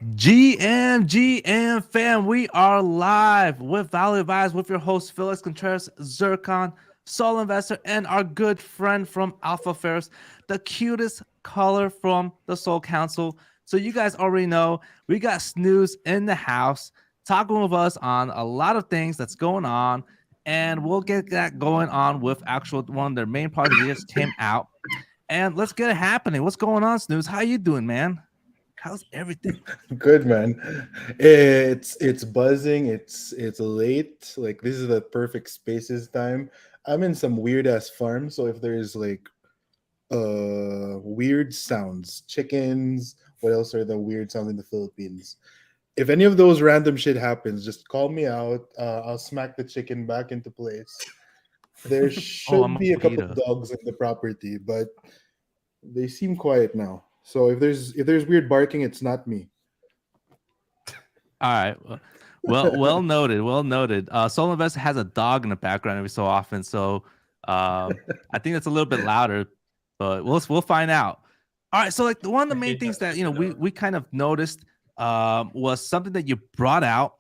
GM fam, we are live with Value Advice with your host Felix Contreras, Zircon, Solinvestor, and our good friend from Alpha Pharaohs, the cutest color from the Soul Council. So you guys already know we got Snooze in the house talking with us on a lot of things that's going on, and we'll get that going on with actual one of their main projects that just came out. And let's get it happening. What's going on, Snooze? How you doing, man? How's everything? Good man. It's buzzing. It's late. Like this is the perfect spaces time. I'm in some weird ass farm, so if there's like weird sounds, chickens, what else are the weird sounds in the Philippines? If any of those random shit happens, just call me out. I'll smack the chicken back into place. There Oh, should I'm a be a couple pita. dogs in the property, but they seem quiet now. So if there's weird barking, it's not me. All right. Well noted. Well noted. Soul Investor has a dog in the background every so often, so I think that's a little bit louder, but we'll find out. All right. So like one of the main things that we kind of noticed was something that you brought out,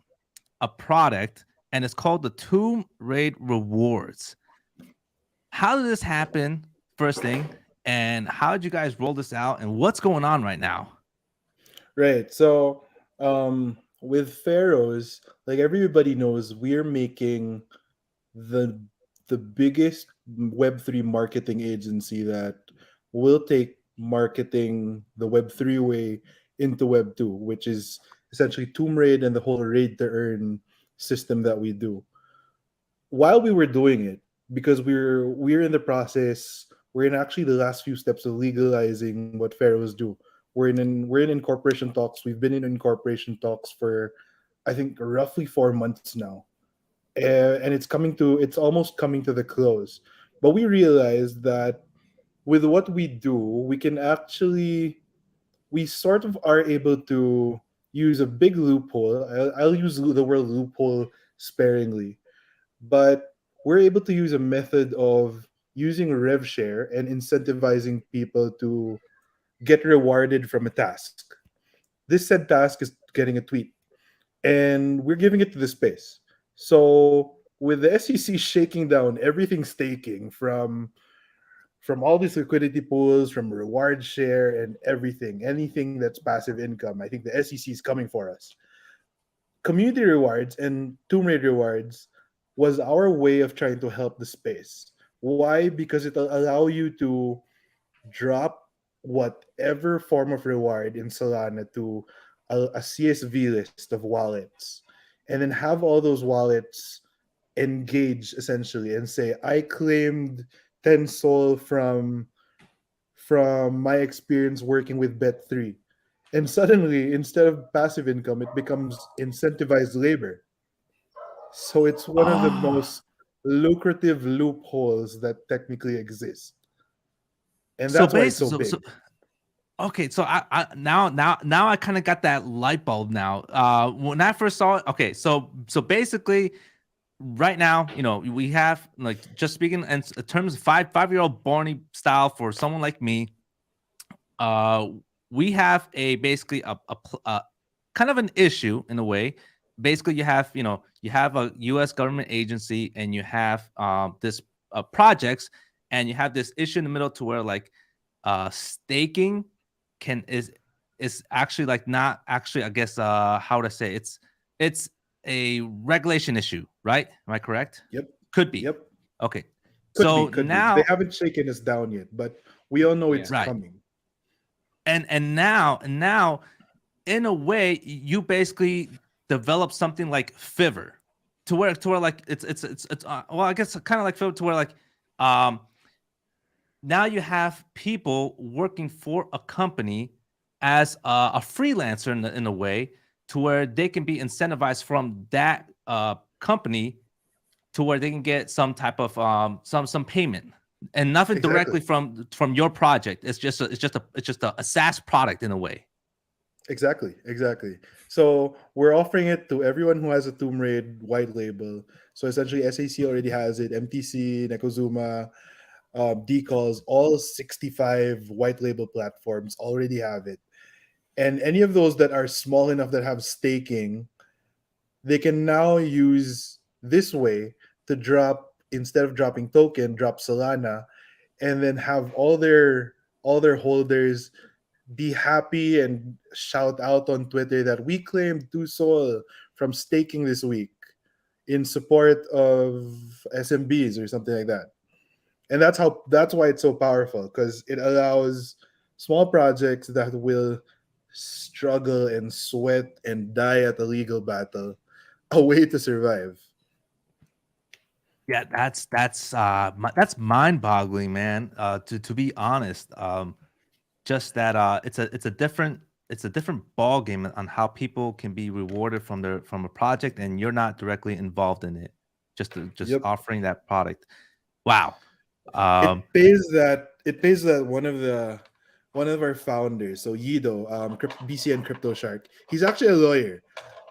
a product, and it's called the Tomb Raid Rewards. How did this happen? First thing, and how did you guys roll this out, and what's going on right now? Right. So, with Pharaohs, like everybody knows, we're making the the biggest Web3 marketing agency that will take marketing the Web3 way into Web2, which is essentially Tomb Raid and the whole raid to earn system that we do. While we were doing it, because we're in the process, we're in actually the last few steps of legalizing what Pharaohs do. We're in incorporation talks. We've been in incorporation talks for I think roughly 4 months now, and it's almost coming to the close. But we realized that with what we do, we sort of are able to use a big loophole. I'll use the word loophole sparingly, but we're able to use a method of using rev share and incentivizing people to get rewarded from a task. This said task is getting a tweet, and we're giving it to the space. So with the SEC shaking down everything staking from all these liquidity pools, from reward share and everything, anything that's passive income, I think the SEC is coming for us. Community rewards and Tomb Raid rewards was our way of trying to help the space. Why? Because it'll allow you to drop whatever form of reward in Solana to a CSV list of wallets, and then have all those wallets engage essentially and say, I claimed 10 Sol from my experience working with Bet3. And suddenly, instead of passive income, it becomes incentivized labor. So it's one of the Oh, most lucrative loopholes that technically exist. And so that's why it's basically, so so big. okay, so I now I kind of got that light bulb now. When I first saw it, okay, so basically, right now, we have like just speaking in terms of five-year-old Barney style for someone like me. Uh, we have a basically a kind of an issue in a way. Basically, you have a U.S. government agency and you have this projects, and you have this issue in the middle to where like staking can is actually like not actually, I guess, how to say it's a regulation issue, right? Am I correct? Yep. Could be. Yep. Okay. Could be, So could be. They now, haven't shaken us down yet, but we all know Yeah. it's right. coming. And now in a way you basically develop something like Fiverr to where like it's well, I guess kind of like Fiverr to where like um now you have people working for a company as a freelancer in a way to where they can be incentivized from that company to where they can get some type of some payment and nothing Exactly. directly from your project. It's just a SaaS product in a way. Exactly. Exactly. So we're offering it to everyone who has a Tomb Raid white label. So essentially, SAC already has it. MTC, Nekozuma, Decals, all 65 white label platforms already have it. And any of those that are small enough that have staking, they can now use this way to drop, instead of dropping token, drop Solana, and then have all their holders be happy and shout out on Twitter that we claimed 2 Sol from staking this week in support of SMBs or something like that. And that's why it's so powerful, because it allows small projects that will struggle and sweat and die at a legal battle a way to survive. Yeah, that's mind-boggling, man. To be honest, just that it's a different ball game on how people can be rewarded from a project, and you're not directly involved in it, just Yep. offering that product. Wow. It pays that one of our founders, so Yido, BCN Crypto Shark, he's actually a lawyer.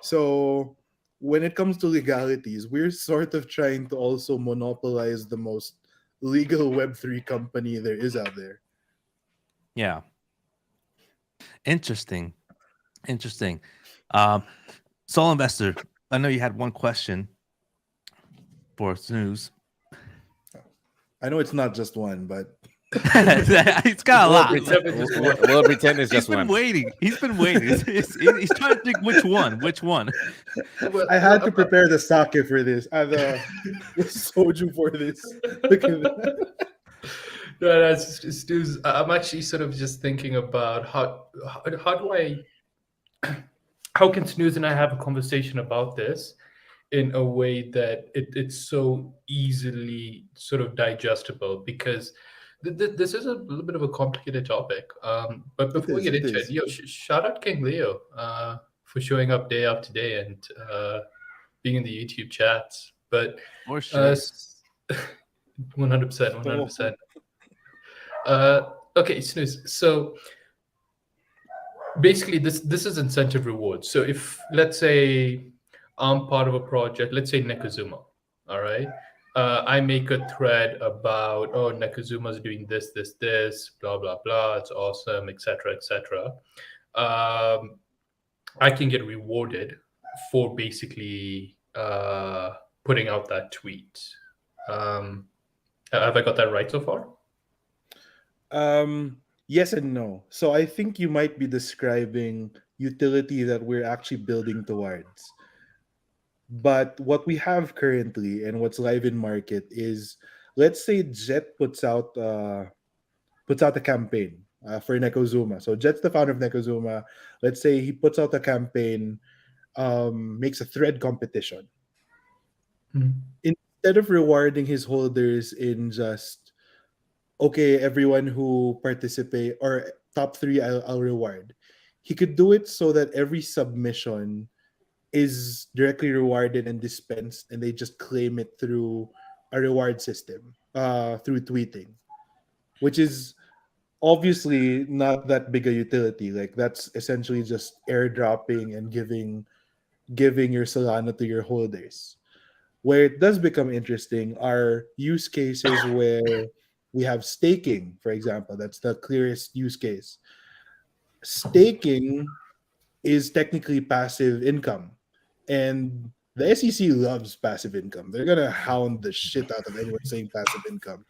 So when it comes to legalities, we're sort of trying to also monopolize the most legal Web3 company there is out there. Yeah. Interesting. Solinvestor, I know you had one question for Snooze. I know it's not just one, but He's got a lot. We'll pretend it's just one. He's been waiting. He's trying to think which one. I had to prepare the sake for this. I the soju for this. Look at that. No, that's Stu's. I'm actually sort of just thinking about how can Snooze and I have a conversation about this in a way that it's so easily sort of digestible, because this is a little bit of a complicated topic. But before we get into it, shout out King Leo for showing up day after day and being in the YouTube chats. But 100%. Okay, Snooze. So basically, this is incentive reward. So if, let's say, I'm part of a project, let's say Nekazuma, all right? I make a thread about, oh, Nekazuma's doing this, blah, blah, blah. It's awesome, etc., etc. I can get rewarded for basically putting out that tweet. Have I got that right so far? Yes and no. So I think you might be describing utility that we're actually building towards. But what we have currently and what's live in market is, let's say Jet puts out a campaign for Nekazuma. So Jet's the founder of Nekazuma. Let's say he puts out a campaign, makes a thread competition. Mm-hmm. Instead of rewarding his holders in just, okay, everyone who participate or top 3 I'll reward, he could do it so that every submission is directly rewarded and dispensed, and they just claim it through a reward system, through tweeting, which is obviously not that big a utility. Like, that's essentially just airdropping and giving your Solana to your holders. Where it does become interesting are use cases where we have staking, for example. That's the clearest use case. Staking is technically passive income, and the SEC loves passive income. They're gonna hound the shit out of anyone saying passive income.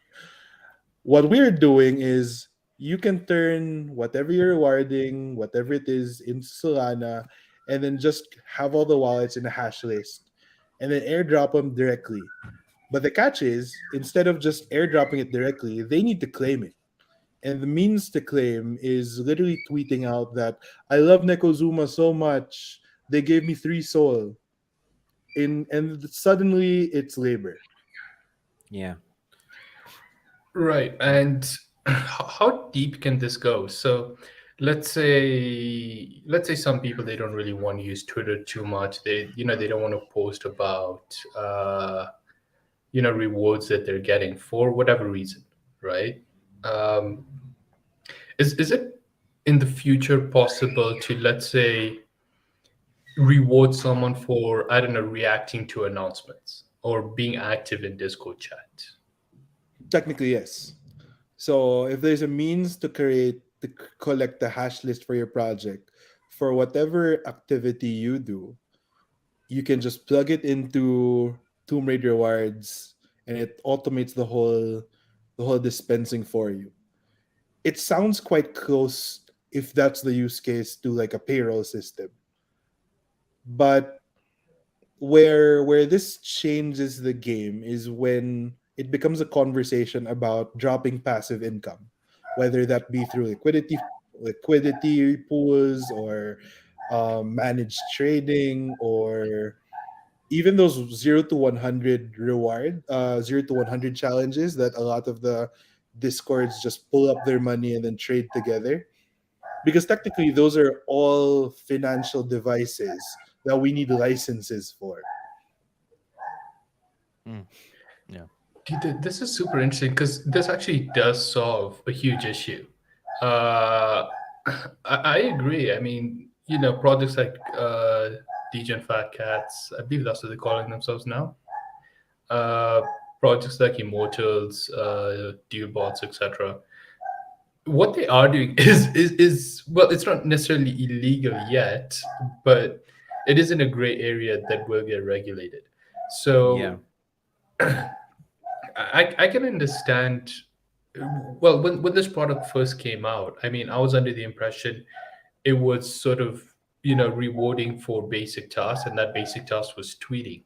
What we're doing is, you can turn whatever you're rewarding, whatever it is, into Solana, and then just have all the wallets in a hash list, and then airdrop them directly. But the catch is, instead of just airdropping it directly, they need to claim it. And the means to claim is literally tweeting out that, I love Nekazuma so much, they gave me 3 Sol. And suddenly it's labor. Yeah. Right. And how deep can this go? So let's say some people, they don't really want to use Twitter too much. They don't want to post about rewards that they're getting for whatever reason, right? Is it in the future possible to, let's say, reward someone for, I don't know, reacting to announcements or being active in Discord chat? Technically, yes. So if there's a means to collect the hash list for your project, for whatever activity you do, you can just plug it into Tomb Raider rewards, and it automates the whole dispensing for you. It sounds quite close if that's the use case to like a payroll system. But where this changes the game is when it becomes a conversation about dropping passive income, whether that be through liquidity pools or managed trading, or even those 0 to 100 reward 0 to 100 challenges that a lot of the discords just pull up their money and then trade together, because technically those are all financial devices that we need licenses for. Yeah. This is super interesting because this actually does solve a huge issue. Uh, I agree. I mean, projects like Degen Fat Cats, I believe that's what they're calling themselves now. Uh, Projects like Immortals, Bots, etc. What they are doing is well, it's not necessarily illegal yet, but it is in a gray area that will get regulated. So I can understand. Well, when this product first came out, I mean, I was under the impression it was sort of rewarding for basic tasks, and that basic task was tweeting.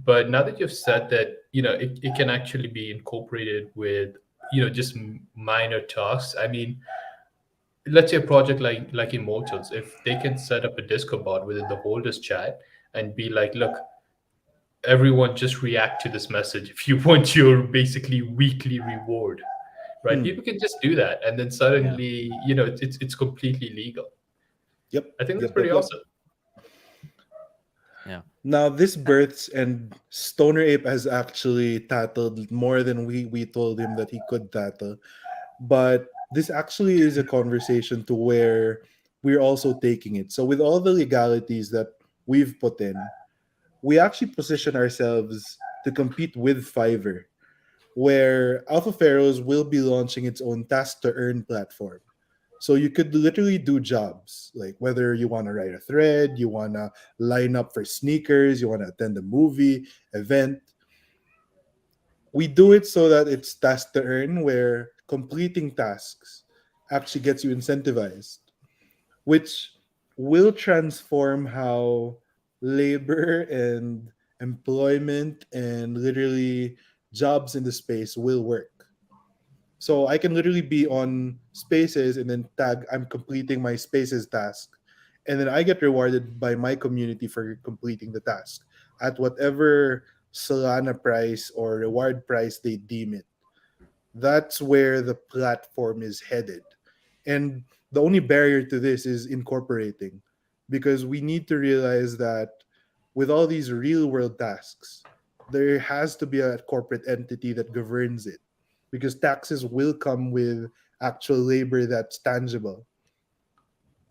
But now that you've said that it can actually be incorporated with just minor tasks. I mean, let's say a project like Immortals, if they can set up a Discord bot within the holders chat and be like, look, everyone just react to this message if you want your basically weekly reward, right? People can just do that, and then suddenly it's completely legal. Yep. I think that's Yep, pretty yep, yep. awesome. Yeah. Now this births, and Stoner Ape has actually tattled more than we told him that he could tattle. But this actually is a conversation to where we're also taking it. So with all the legalities that we've put in, we actually position ourselves to compete with Fiverr, where Alpha Pharaohs will be launching its own task to earn platform. So you could literally do jobs, like whether you want to write a thread, you want to line up for sneakers, you want to attend a movie event. We do it so that it's task to earn, where completing tasks actually gets you incentivized, which will transform how labor and employment and literally jobs in the space will work. So I can literally be on spaces and then tag I'm completing my spaces task. And then I get rewarded by my community for completing the task at whatever Solana price or reward price they deem it. That's where the platform is headed. And the only barrier to this is incorporating, because we need to realize that with all these real world tasks, there has to be a corporate entity that governs it, because taxes will come with actual labor that's tangible.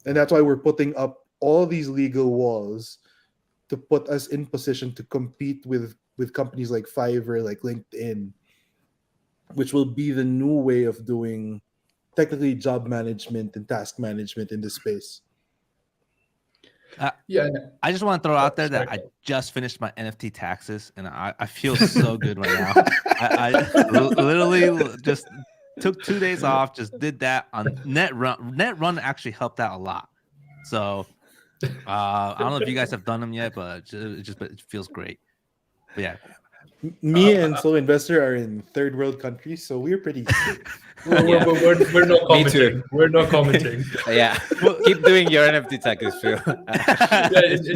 And that's why we're putting up all these legal walls to put us in position to compete with companies like Fiverr, like LinkedIn, which will be the new way of doing technically job management and task management in this space. Yeah. I just want to throw out there that I just finished my NFT taxes, and I feel so good right now. I literally just took 2 days off, just did that on Netrun. Netrun actually helped out a lot. So I don't know if you guys have done them yet, but it feels great. But yeah. Me and Solinvestor are in third world countries, so we're pretty safe. We're not Me too. commenting. We're not commenting. Yeah. Keep doing your NFT taxes, Phil.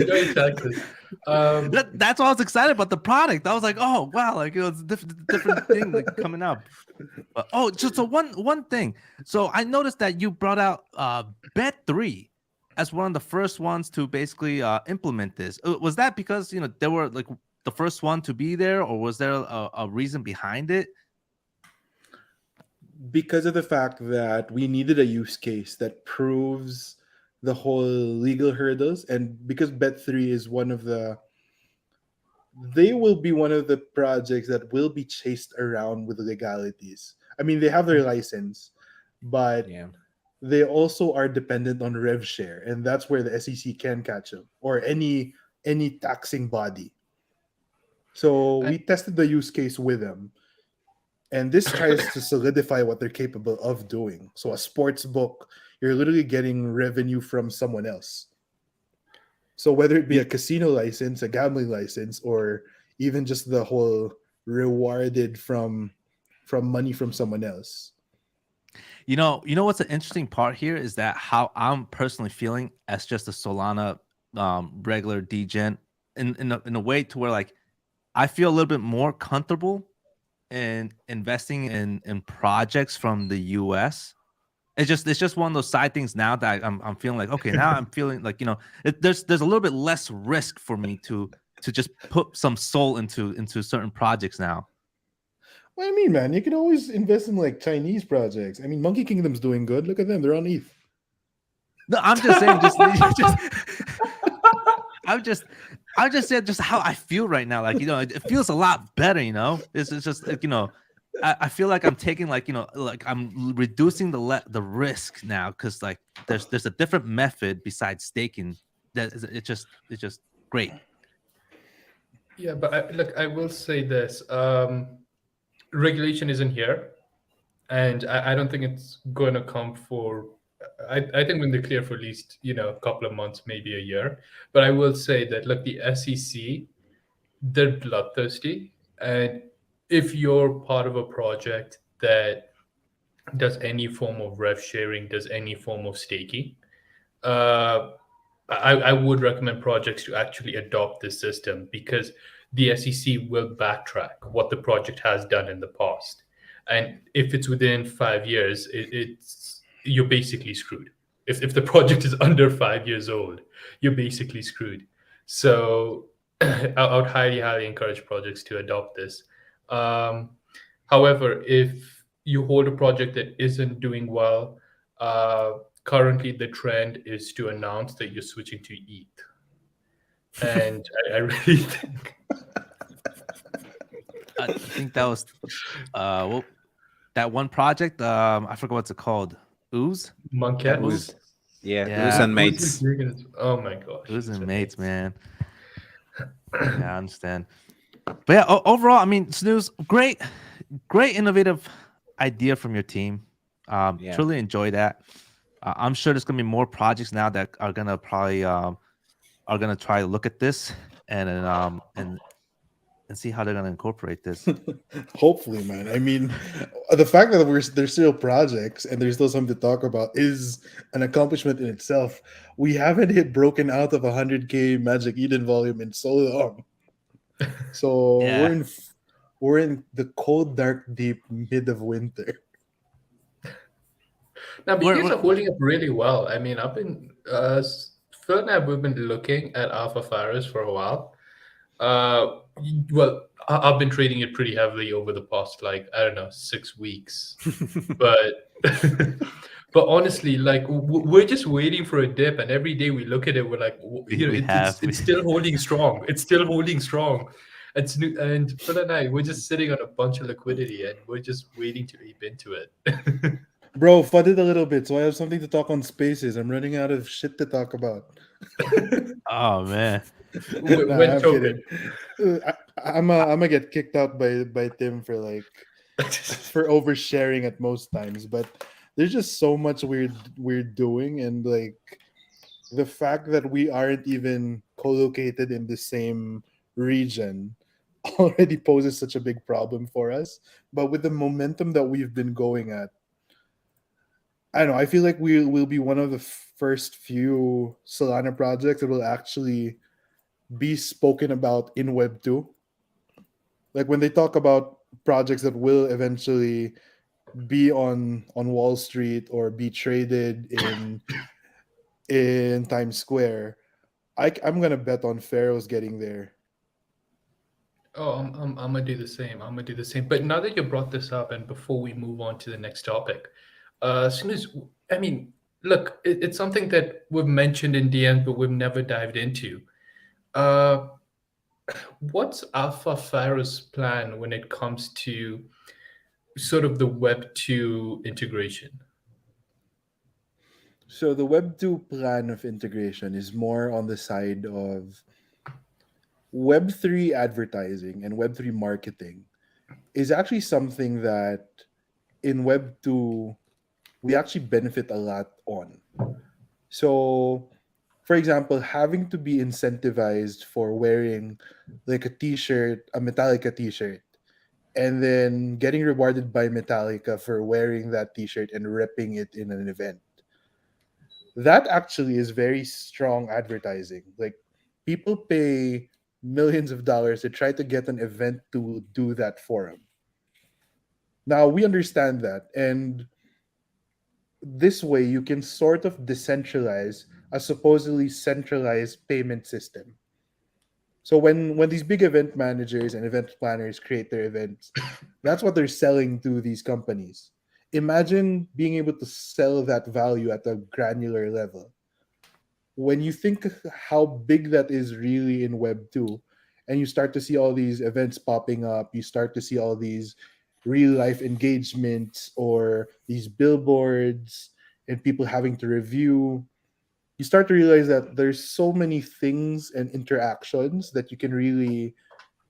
Enjoy taxes. That's why I was excited about the product. I was like, oh wow, like it's a different thing like coming up. But so one thing. So I noticed that you brought out Bet3 as one of the first ones to basically implement this. Was that because they were like the first one to be there, or was there a reason behind it? Because of the fact that we needed a use case that proves the whole legal hurdles, and because Bet3 is they will be one of the projects that will be chased around with legalities. I mean, they have their license, but they also are dependent on rev share, and that's where the SEC can catch them, or any taxing body. So we tested the use case with them, and this tries to solidify what they're capable of doing. So a sports book, you're literally getting revenue from someone else. So whether it be a casino license, a gambling license, or even just the whole rewarded from money from someone else. You know what's an interesting part here is that how I'm personally feeling as just a Solana regular degen in a way to where like I feel a little bit more comfortable in investing in projects from the US. It's just one of those side things now that I'm feeling like, okay, now I'm feeling like, there's a little bit less risk for me to just put some soul into certain projects now. What I mean, man, you can always invest in like Chinese projects. I mean, Monkey Kingdom's doing good. Look at them; they're on ETH. No, I'm just saying, I'm just saying, just how I feel right now. Like, it feels a lot better. It's just like, I feel like I'm taking like, like I'm reducing the risk now because like there's a different method besides staking that it's just great. Yeah, but I will say this. Regulation isn't here, and I don't think it's going to come for. I think when they clear for at least a couple of months, maybe a year. But I will say that look, the SEC, they're bloodthirsty, and if you're part of a project that does any form of rev sharing, does any form of staking, I would recommend projects to actually adopt this system because the SEC will backtrack what the project has done in the past. And if it's within 5 years, you're basically screwed. If the project is under 5 years old, you're basically screwed. So I would highly, highly encourage projects to adopt this. However, if you hold a project that isn't doing well, currently the trend is to announce that you're switching to ETH. And I really think... I think that was that one project. I forgot what's it called. Ooze? Monkey. Ooze. Yeah, Yeah. Ooze and mates. Oh my gosh. Ooze and mates, man. Yeah, I understand. But yeah, overall, I mean, Snooze, great innovative idea from your team. Truly enjoy that. I'm sure there's gonna be more projects now that are gonna probably are gonna try to look at this and see how they're gonna incorporate this. Hopefully, man. I mean, the fact that there's still projects and there's still something to talk about is an accomplishment in itself. We haven't hit broken out of 100K Magic Eden volume in so long. So Yeah. we're in the cold, dark, deep mid of winter. Now, you guys are holding up really well. I mean, I've been Phil and we've been looking at Alpha Pharaohs for a while. Well, I've been trading it pretty heavily over the past, 6 weeks. but honestly, like we're just waiting for a dip, and every day we look at it, we're like, it's still holding strong. It's still holding strong. And Phil and we're just sitting on a bunch of liquidity, and we're just waiting to leap into it. Bro, fud it a little bit so I have something to talk on Spaces. I'm running out of shit to talk about. Oh man. I'm kidding. I'm gonna get kicked out by Tim for oversharing at most times, but there's just so much we're doing, and like the fact that we aren't even co-located in the same region already poses such a big problem for us. But with the momentum that we've been going at, I don't know, I feel like we'll be one of the first few Solana projects that will actually be spoken about in Web 2. Like when they talk about projects that will eventually be on Wall Street or be traded in Times Square, I'm gonna bet on Pharaohs getting there. Oh, I'm gonna do the same. But now that you brought this up, and before we move on to the next topic, I mean, look, it's something that we've mentioned in DM, but we've never dived into. What's Alpha Pharaohs' plan when it comes to sort of the Web 2 integration? So the Web 2 plan of integration is more on the side of Web 3 advertising and Web 3 marketing is actually something that in Web 2 we actually benefit a lot on. So, for example, having to be incentivized for wearing like a t-shirt, a Metallica t-shirt, and then getting rewarded by Metallica for wearing that t-shirt and repping it in an event. That actually is very strong advertising. Like people pay millions of dollars to try to get an event to do that for them. Now we understand that, and this way you can sort of decentralize a supposedly centralized payment system. So when these big event managers and event planners create their events, that's what they're selling to these companies. Imagine being able to sell that value at a granular level. When you think how big that is really in Web 2, and you start to see all these events popping up, you start to see all these real life engagements or these billboards and people having to review, you start to realize that there's so many things and interactions that you can really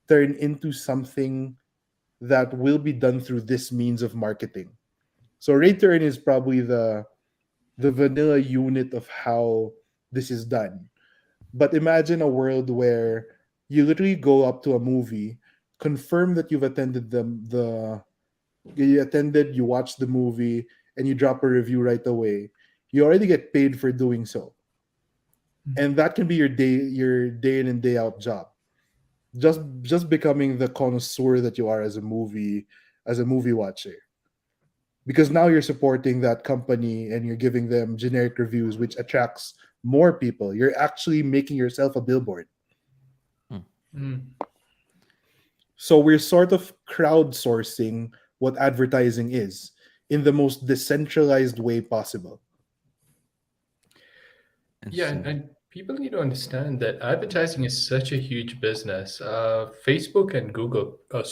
turn into something that will be done through this means of marketing. So rate to earn is probably the vanilla unit of how this is done. But imagine a world where you literally go up to a movie, confirm that you've attended the you attended, you watched the movie, and you drop a review right away. You already get paid for doing so, and that can be your day in and day out job. Just becoming the connoisseur that you are as a movie watcher, because now you're supporting that company and you're giving them generic reviews, which attracts more people. You're actually making yourself a billboard. Mm. So we're sort of crowdsourcing what advertising is in the most decentralized way possible. Yeah, and people need to understand that advertising is such a huge business. Facebook and Google are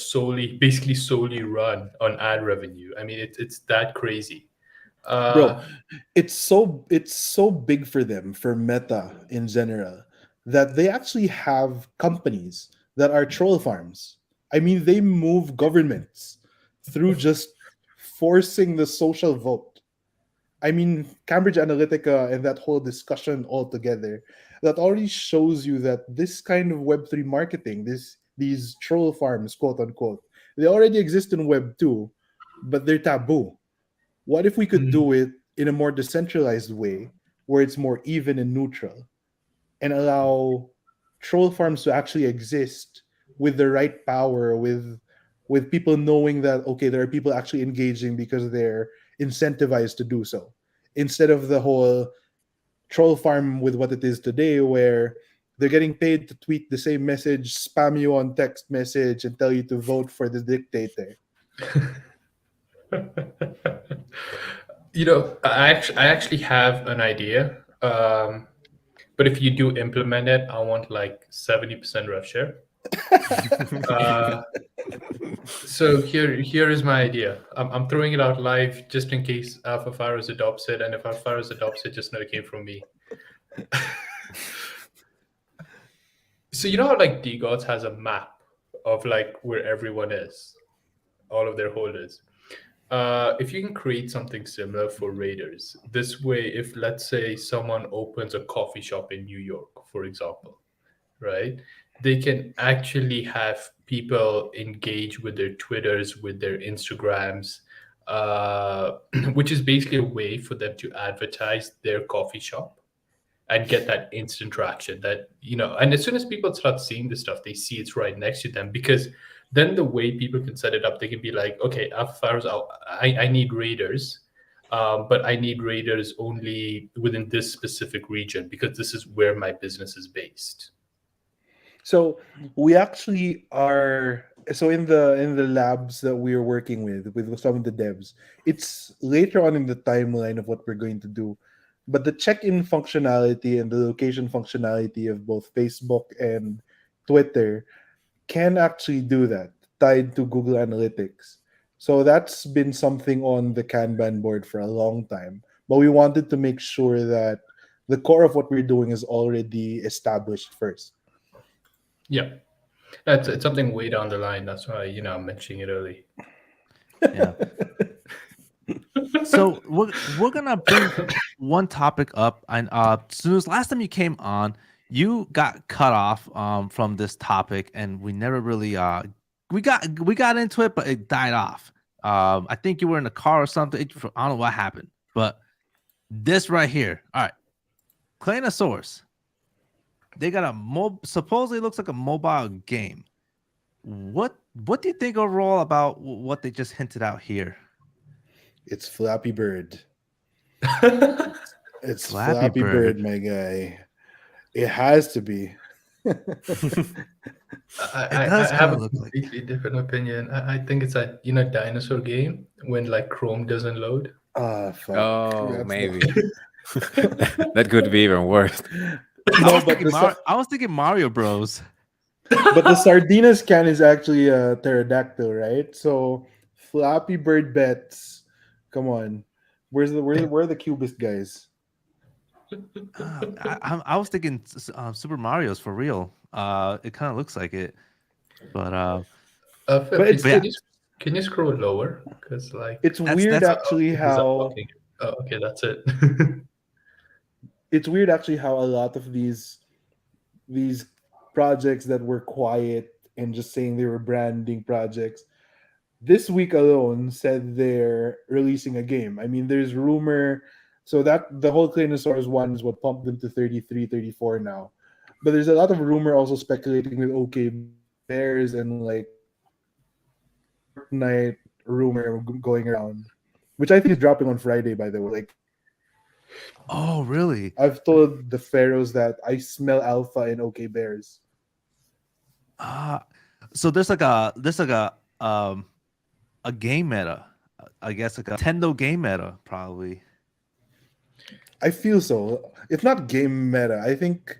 basically solely run on ad revenue. I mean, it's that crazy. Bro, Uh, it's so big for them, for Meta in general, that they actually have companies that are troll farms. I mean, they move governments through just forcing the social vote. I mean, Cambridge Analytica and that whole discussion altogether, that already shows you that this kind of Web3 marketing, these troll farms, quote unquote, they already exist in Web 2, but they're taboo. What if we could mm, do it in a more decentralized way where it's more even and neutral, and allow troll farms to actually exist with the right power, with people knowing that okay, there are people actually engaging because they're incentivized to do so, instead of the whole troll farm with what it is today, where they're getting paid to tweet the same message, spam you on text message, and tell you to vote for the dictator. I actually have an idea. But if you do implement it, I want like 70% rev share. Uh, so here is my idea. I'm throwing it out live just in case Alpha Pharaohs adopts it, and if Alpha Pharaohs adopts it, just know it came from me. So you know how like DGods has a map of like where everyone is, all of their holders. If you can create something similar for Raiders, this way, if let's say someone opens a coffee shop in New York, for example, right? They can actually have people engage with their Twitters, with their Instagrams, which is basically a way for them to advertise their coffee shop and get that instant traction that, and as soon as people start seeing this stuff, they see it's right next to them, because then the way people can set it up, they can be like, okay, Alpha Pharaohs, I need Raiders, but I need Raiders only within this specific region because this is where my business is based. So we actually are, so in the labs that we are working with some of the devs, it's later on in the timeline of what we're going to do. But the check-in functionality and the location functionality of both Facebook and Twitter can actually do that, tied to Google Analytics. So that's been something on the Kanban board for a long time. but we wanted to make sure that the core of what we're doing is already established first. Yeah, it's something way down the line. That's why I'm mentioning it early. Yeah. So we're gonna bring one topic up, and Snooze, last time you came on, you got cut off from this topic, and we never really we got into it, but it died off. I think you were in a car or something. I don't know what happened, but this right here, all right, Claynosaurz, they got a supposedly looks like a mobile game. What do you think overall about what they just hinted out here? It's Flappy Bird. It's Flappy Flappy Bird, Bird. my guy. It has to be. I does have kinda a look like- completely different opinion. I think it's a dinosaur game when like Chrome doesn't load. Ah, fuck. Oh, That's maybe. the- That could be even worse. No, but I was thinking Mario Bros. but the Sardinas can is actually a pterodactyl, right? So Flappy Bird bets. Come on, where are the cubist guys? I was thinking Super Mario's for real. It kind of looks like it, but it's- Can you scroll lower? Because like It's weird that's- actually is that how blocking? Oh, okay, that's it. it's weird actually how a lot of these projects that were quiet and just saying they were branding projects this week alone said they're releasing a game. I mean, there's rumor, so that the whole Claynosaurz one is what pumped them to 33, 34 now. But there's a lot of rumor also speculating with OK Bears and like Fortnite rumor going around, which I think is dropping on Friday, by the way. Like, oh really? I've told the Pharaohs that I smell alpha in OK Bears. So there's like a game meta, I guess, like a Nintendo game meta, probably. I feel so. It's not game meta. I think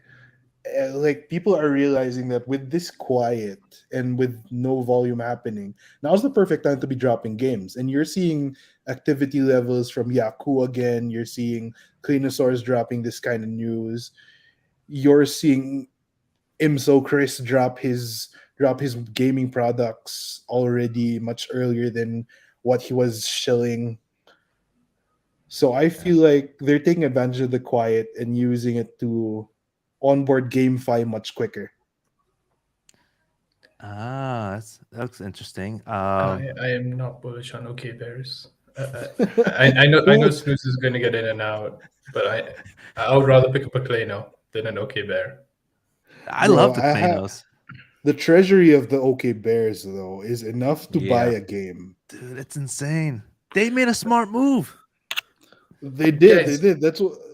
like people are realizing that with this quiet and with no volume happening, now's the perfect time to be dropping games. And you're seeing activity levels from Yaku again. You're seeing Claynosaurz dropping this kind of news. You're seeing Imso Chris drop his gaming products already much earlier than what he was shilling. So I feel like they're taking advantage of the quiet and using it to onboard GameFi much quicker. That's interesting. I am not bullish on OK Bears. I know Snooze is going to get in and out, but I would rather pick up a Clayno than an OK Bear. I Bro, love the I have- Claynos. The treasury of the OK Bears though is enough to buy Yeah. a game. Dude, it's insane. They made a smart move. They did. Guys. They did.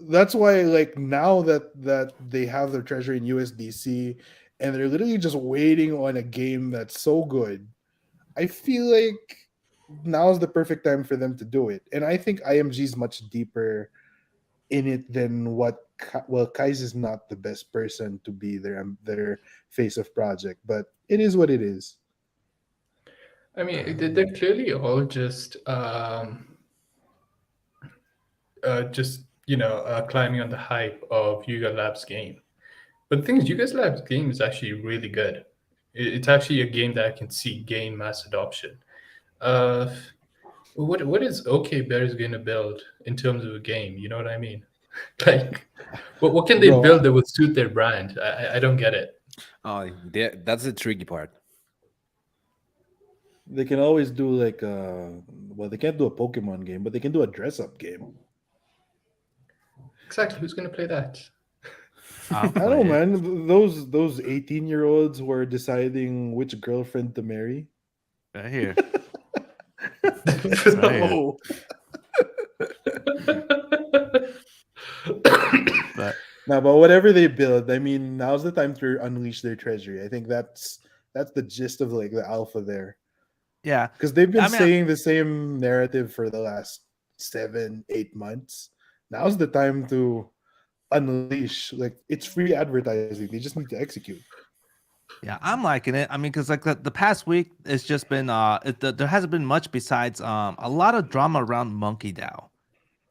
That's why like now that they have their treasury in USDC and they're literally just waiting on a game that's so good. I feel like now's the perfect time for them to do it. And I think IMG is much deeper in it than what Kai's is not the best person to be their face of project, but it is what it is. I mean, they're clearly all just climbing on the hype of Yuga Labs game. But the thing is, Yuga Labs game is actually really good. It's actually a game that I can see gain mass adoption. What is OK Bears going to build in terms of a game? You know what I mean? Like, what can they Bro, build that would suit their brand? I don't get it. Oh, that's the tricky part. They can always do like they can't do a Pokemon game, but they can do a dress-up game. Exactly. Who's going to play that? I don't know, man. Those 18-year-olds who are deciding which girlfriend to marry. Right here. No. But No, but whatever they build, I mean, now's the time to unleash their treasury. I think that's the gist of like the alpha there, yeah, because they've been I mean, saying the same narrative for the last 7-8 months. Now's the time to unleash. Like, it's free advertising. They just need to execute. yeah, I'm liking it. I mean, because like the past week, it's just been there hasn't been much besides a lot of drama around Monkey DAO.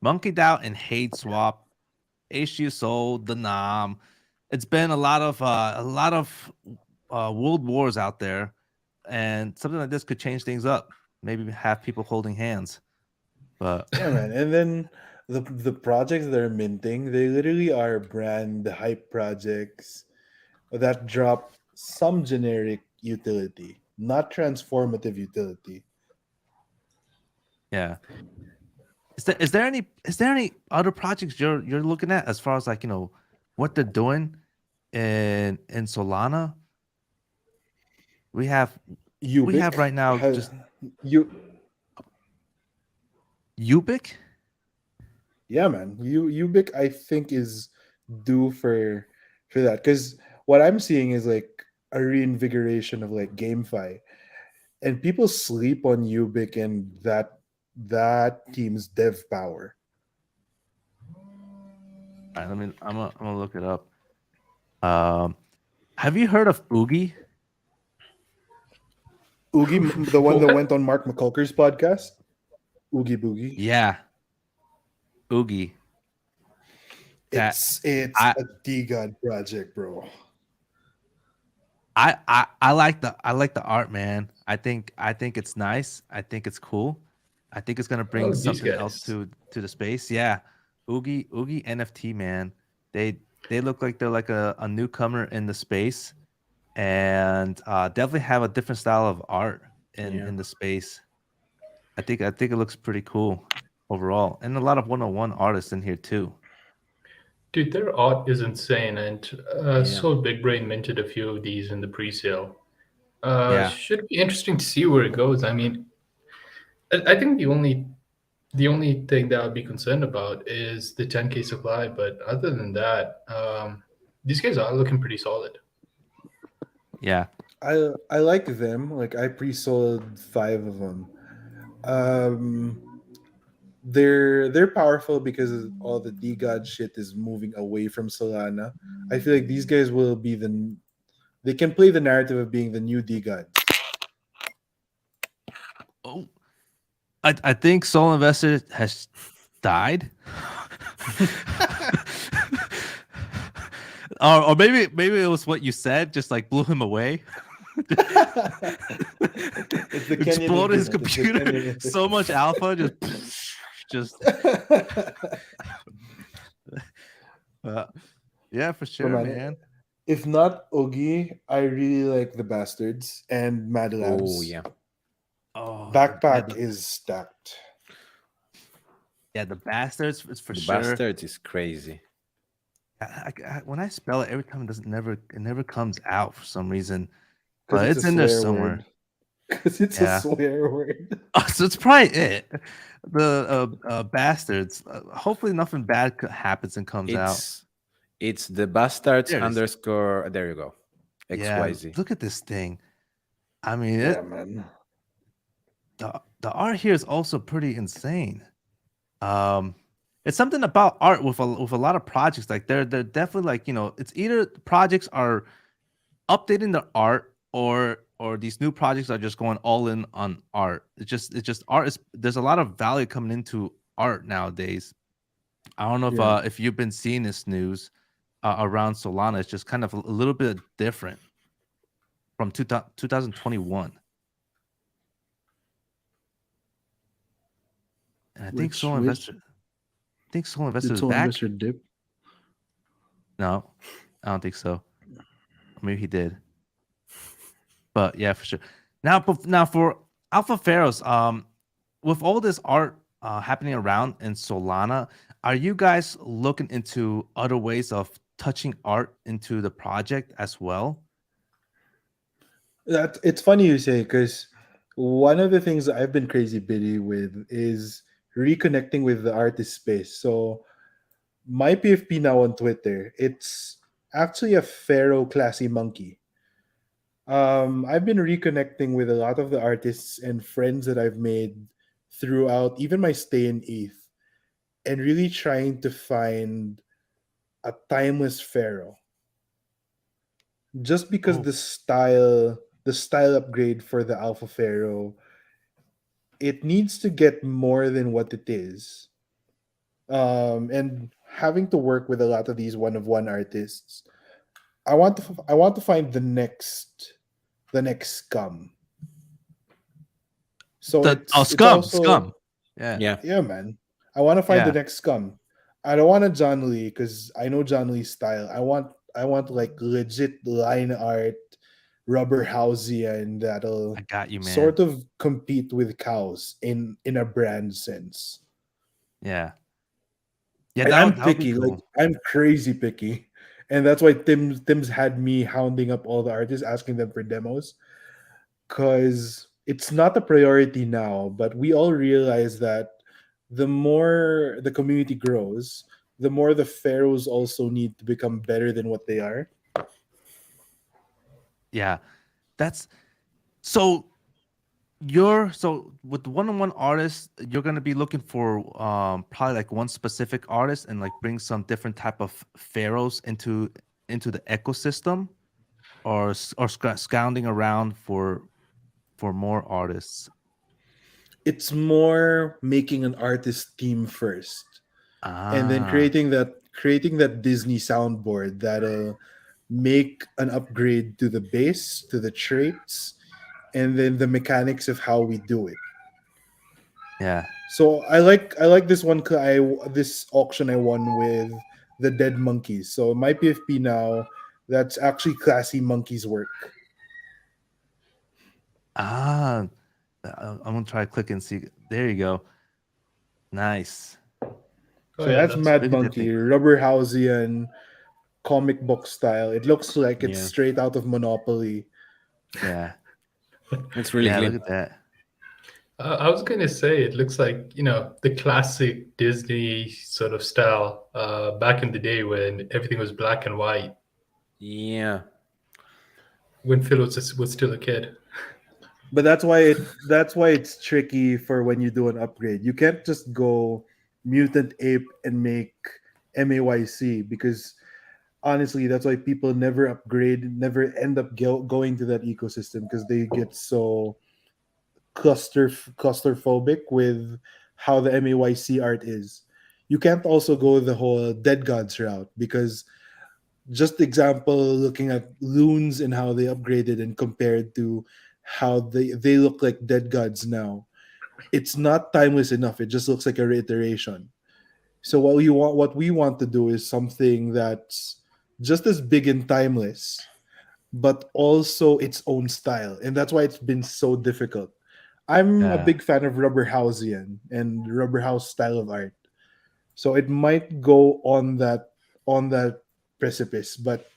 Monkey DAO and Hadeswap, HU sold the Nam. It's been a lot of world wars out there, and something like this could change things up. Maybe have people holding hands. But Yeah, man. And then the projects that are minting, they literally are brand hype projects that drop some generic utility, not transformative utility. yeah, is there any other projects you're looking at as far as like what they're doing in Solana? We have Ubik right now has just you Ubik. yeah, man. Ubik I think is due for that because what I'm seeing is like a reinvigoration of like GameFi, and people sleep on Ubik and that team's dev power. All right, I'm gonna look it up. Have you heard of Oogi? Oogie, the one that went on Mark McCulker's podcast, Oogie Boogie. Yeah, Oogi. That It's I a D-God project, bro. I like the art, man. I think it's nice. I think it's cool. I think it's gonna bring Oh, these something else guys. to the space. Yeah, Oogi NFT, man. They look like they're like a newcomer in the space, and definitely have a different style of art in the space. I think it looks pretty cool overall, and a lot of 101 artists in here too. Dude, their art is insane, and Yeah. so Big Brain minted a few of these in the pre-sale. Yeah. Should be interesting to see where it goes. I mean, I think the only thing that I'd be concerned about is the 10K supply. But other than that, these guys are looking pretty solid. Yeah. I like them. Like I pre-sold 5 of them. They're powerful because all the D-God shit is moving away from Solana. I feel like these guys will be they can play the narrative of being the new D-God. Oh, I think Solinvestor has died. or maybe it was what you said, just like blew him away. It's the Kenyan Exploded his internet. It's the computer. Kenyan internet. So much alpha, just yeah, for sure, man, man. If not Oogie, I really like the Bastards and Mad Labs. Oh yeah. Oh, Backpack is stacked. yeah, the bastards is for The sure. bastard is crazy. When I spell it every time, it never comes out for some reason, 'Cause but it's a in there swear somewhere. word. Because it's Yeah. a swear word. Oh, so it's probably it. The bastards. Hopefully, nothing bad happens and comes out. It's the bastards There it is. underscore. There you go. Yeah, XYZ. look at this thing. I mean, Yeah, man. the art here is also pretty insane. It's something about art with a lot of projects. Like they're definitely like it's either projects are updating their art or these new projects are just going all in on art. It's just art is there's a lot of value coming into art nowadays. I don't know if Yeah. if you've been seeing this news around Solana. It's just kind of a little bit different from 2021. And I think Solinvestor is back. Dip? No, I don't think so. Maybe he did. But yeah, for sure. Now for Alpha Pharaohs, with all this art happening around in Solana, are you guys looking into other ways of touching art into the project as well? It's funny you say because one of the things that I've been crazy busy with is reconnecting with the artist space. So my PFP now on Twitter, it's actually a Pharaoh classy monkey. I've been reconnecting with a lot of the artists and friends that I've made throughout even my stay in ETH, and really trying to find a timeless Pharaoh. Just because Oh. the style upgrade for the Alpha Pharaoh, it needs to get more than what it is. and having to work with a lot of these one-of-one artists, I want to find the next scum. So it's Scum, also scum. Yeah. Yeah. yeah, man. I want to find the Yeah. next scum. I don't want a John Lee because I know John Lee's style. I want like legit line art, rubber housey, that'll I got you, man. sort of compete with cows in a brand sense. Yeah. Yeah, And that I'm would be picky, like cool. I'm crazy picky, and that's why Tim's had me hounding up all the artists, asking them for demos, because it's not a priority now. But we all realize that the more the community grows, the more the pharaohs also need to become better than what they are. Yeah. That's so so with one-on-one artists, you're gonna be looking for probably like one specific artist and like bring some different type of pharaohs into the ecosystem, or scouting around for more artists. It's more making an artist team first, and then Ah, creating that Disney soundboard that'll make an upgrade to the base, to the traits, and then the mechanics of how we do it. yeah. So I like this one. This auction I won with the dead monkeys. So my PFP now, that's actually classy monkeys work. Ah, I'm gonna try to click and see. There you go. Nice. Oh So yeah, that's that's Mad Look at that thing. Monkey, rubber Housian, comic book style. It looks like it's Yeah. straight out of Monopoly. Yeah. It's really Yeah. clean. Look at that. I was going to say it looks like, the classic Disney sort of style back in the day when everything was black and white, Yeah. when Phil was still a kid. But that's why it's tricky for when you do an upgrade. You can't just go mutant ape and make MAYC, because honestly, that's why people never upgrade, never end up going to that ecosystem, because they get so clusterphobic with how the MAYC art is. You can't also go the whole dead gods route, because just example, looking at loons and how they upgraded and compared to how they look like dead gods now, it's not timeless enough. It just looks like a reiteration. So what we want to do is something that's just as big and timeless, but also its own style, and that's why it's been so difficult. I'm a Yeah. big fan of Rubber Houseian and Rubber House style of art, so it might go on that precipice, but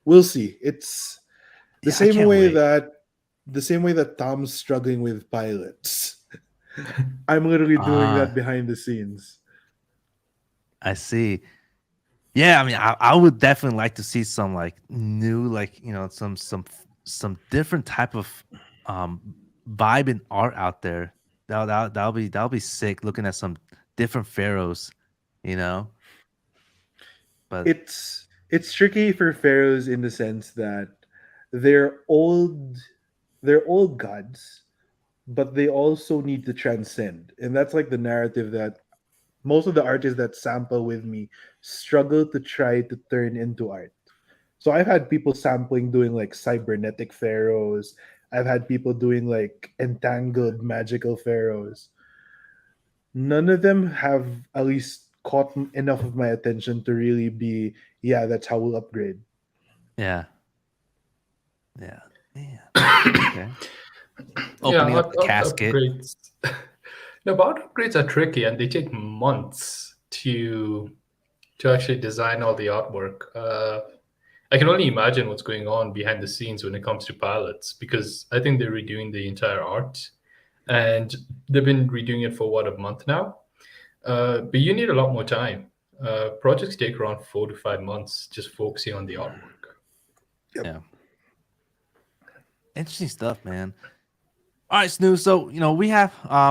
we'll see. It's the Yeah. I same can't way wait. that Tom's struggling with pilots. I'm literally doing that Ah, behind the scenes. I see. Yeah, I mean, I would definitely like to see some like new, like some different type of um vibe and art out there. That'll be sick. Looking at some different pharaohs, you know. But It's tricky for pharaohs in the sense that they're old they're old gods, but they also need to transcend. And that's like the narrative that most of the artists that sample with me struggle to try to turn into art. So I've had people sampling doing like cybernetic pharaohs. I've had people doing like entangled magical pharaohs. None of them have at least caught enough of my attention to really be, yeah, that's how we'll upgrade. yeah, yeah, yeah. Okay. Yeah, Opening up the art casket. upgrades. No, but art upgrades are tricky and they take months to actually design all the artwork. I can only imagine what's going on behind the scenes when it comes to pilots, because I think they're redoing the entire art, and they've been redoing it for what, a month now. But you need a lot more time. Projects take around 4 to 5 months just focusing on the artwork. Yep. Yeah. Interesting stuff, man. All right, Snoo. So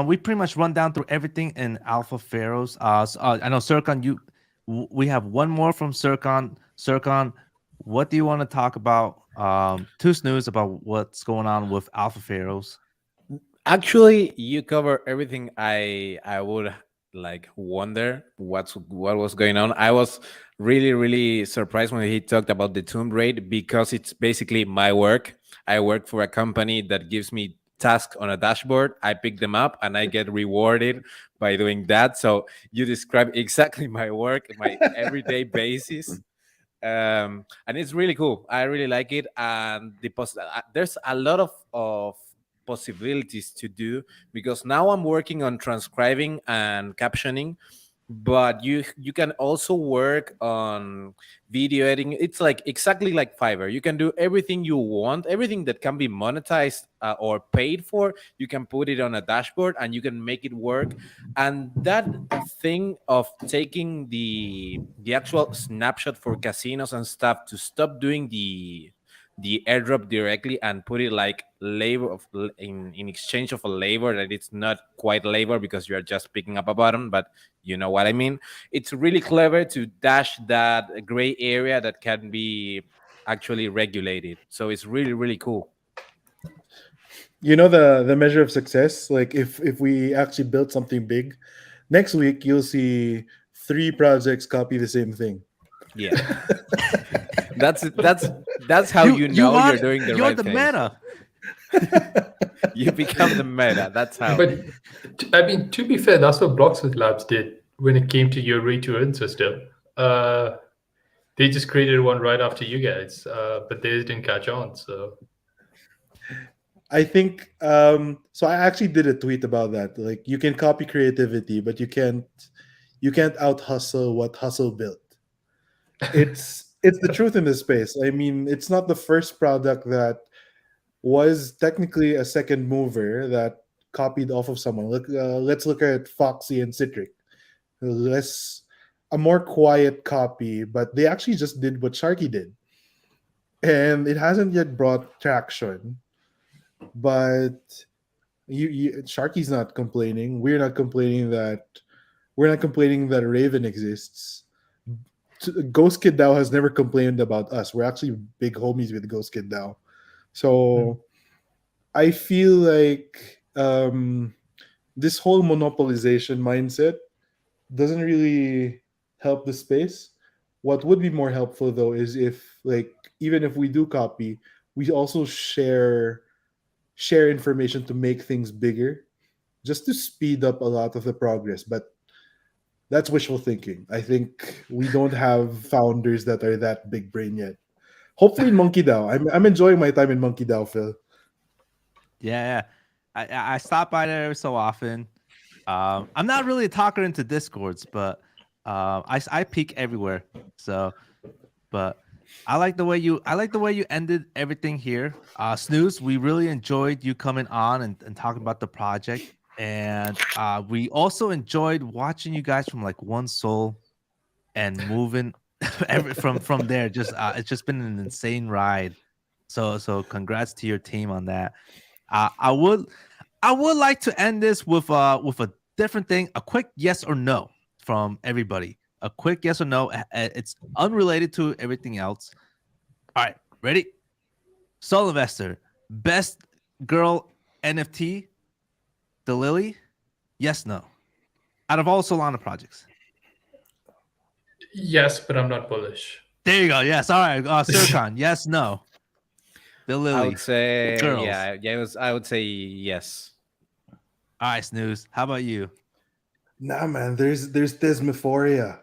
we pretty much run down through everything in Alpha Pharaohs. I know Zircon. We have one more from Zircon. Zircon, what do you want to talk about? To Snooze about what's going on with Alpha Pharaohs. Actually, you cover everything I would like wonder what was going on. I was really surprised when he talked about the tomb raid, because it's basically my work. I work for a company that gives me tasks on a dashboard. I pick them up and I get rewarded by doing that. So you describe exactly my work, my everyday basis. And it's really cool. I really like it, and there's a lot of possibilities to do, because now I'm working on transcribing and captioning, but you can also work on video editing. It's like exactly like Fiverr. You can do everything you want, everything that can be monetized or paid for. You can put it on a dashboard and you can make it work. And that thing of taking the actual snapshot for casinos and stuff, to stop doing the airdrop directly and put it like labor in exchange of a labor that it's not quite labor, because you are just picking up a button, but you know what I mean. It's really clever to dash that gray area that can be actually regulated. So it's really cool. You know the measure of success. Like if we actually built something big, next week you'll see 3 projects copy the same thing. Yeah. that's how you know you're doing the you're right the thing. meta. You become the meta. That's how. But I mean, to be fair, that's what Bloxworth Labs did when it came to your rate-to-earn system. They just created one right after you guys, but theirs didn't catch on. So I think so I actually did a tweet about that. Like you can copy creativity, but you can't out hustle what hustle built. It's the truth in this space. I mean, it's not the first product that was technically a second mover that copied off of someone. Let's look at Foxy and Citric. Less a more quiet copy, but they actually just did what Sharky did, and it hasn't yet brought traction. But Sharky's not complaining. We're not complaining that Raven exists. Ghost Kid DAO has never complained about us. We're actually big homies with Ghost Kid DAO. So I feel like this whole monopolization mindset doesn't really help the space. What would be more helpful though is if, like, even if we do copy, we also share information to make things bigger, just to speed up a lot of the progress. But that's wishful thinking. I think we don't have founders that are that big brain yet. Hopefully in Monkey DAO. I'm enjoying my time in Monkey DAO, Phil. Yeah. I stop by there every so often. I'm not really a talker into Discords, but I peek everywhere. So, but I like the way you ended everything here. Snooze, we really enjoyed you coming on and talking about the project. And we also enjoyed watching you guys from like one soul and moving from there. Just it's just been an insane ride. So congrats to your team on that. I would like to end this with a different thing, a quick yes or no from everybody. A quick yes or no. It's unrelated to everything else. All right, ready? Solinvestor, best girl NFT, the Lily? Yes, no. Out of all Solana projects. yes, but I'm not bullish. There you go. Yes. All right. Zircon, yes, no. The Lily. I would say girls. I would say yes. All right, Snooze. How about you? Nah, man. There's Desmephoria.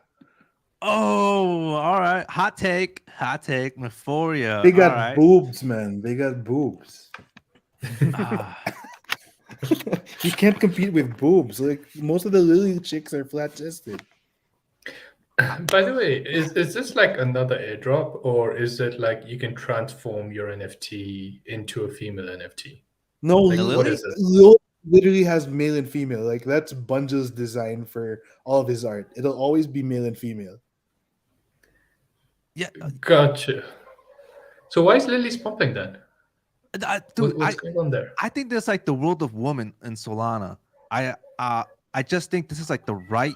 Oh, all right. Hot take. Mephoria. They got all right. boobs, man. They got boobs. You can't compete with boobs. Like most of the Lily chicks are flat chested. By the way, is this like another airdrop, or is it like you can transform your NFT into a female NFT? No, Like, The what Lily? is it? Lil literally has male and female. Like that's Bungel's design for all of his art. It'll always be male and female. Yeah. Gotcha. So why is Lily's pumping that? Dude, What's going on there? I think there's like the world of woman in Solana. I just think this is like the right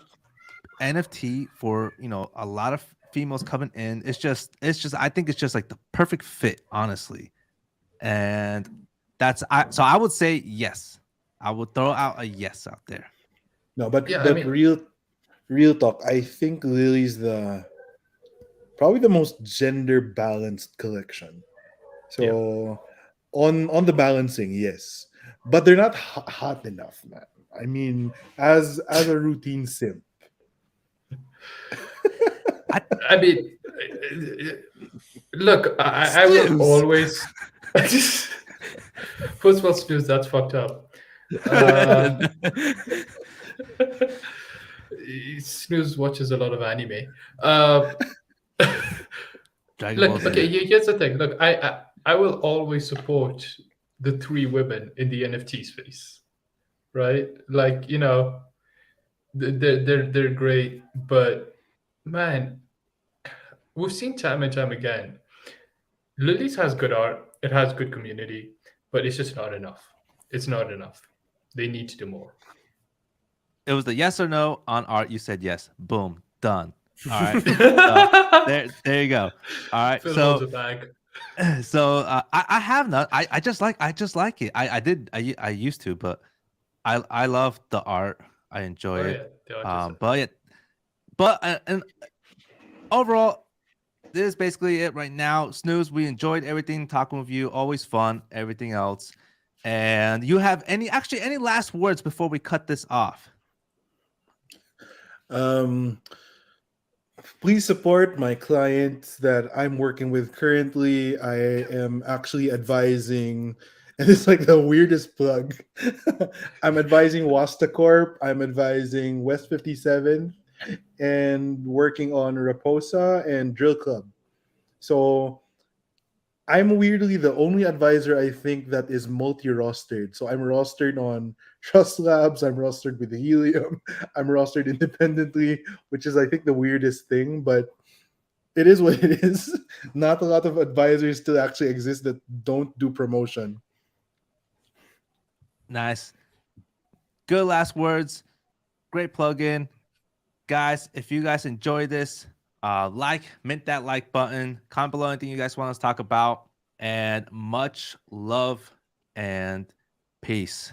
NFT for a lot of females coming in. It's just I think it's just like the perfect fit, honestly. And so I would say yes. I would throw out a yes out there. No, but Yeah, I but mean, real talk. I think Lily's probably the most gender balanced collection. So on the balancing, yes, but they're not hot enough, man. I mean, as a routine simp. I mean, look, I will Snooze. always. First of all, snooze, that's fucked up. Snooze watches a lot of anime. Dragon Ball Look, Z. okay, here's the thing. Look, I will always support the three women in the NFT space, right? Like, you know, they're great, but man, we've seen time and time again. Lily's has good art, it has good community, but it's just not enough. It's not enough. They need to do more. It was the yes or no on art. You said yes. Boom. Done. All right. So, there you go. All right. Phil holds a bag. I have none. I just like it. I used to, but I love the art. I enjoy Oh, it. yeah, the art is- And overall, this is basically it right now. Snooze, we enjoyed everything talking with you. Always fun. Everything else. And you have any last words before we cut this off? Please support my clients that I'm working with currently. I am actually advising, and it's like the weirdest plug. I'm advising Wasta Corp, I'm advising West 57, and working on Raposa and Drill Club. So I'm weirdly the only advisor I think that is multi-rostered. So I'm rostered on Trust Labs, I'm rostered with Helium, I'm rostered independently, which is I think the weirdest thing, but it is what it is. Not a lot of advisors still actually exist that don't do promotion. Nice. Good last words. Great plug-in. Guys, if you guys enjoy this, mint that like button, comment below anything you guys want us to talk about, and much love and peace.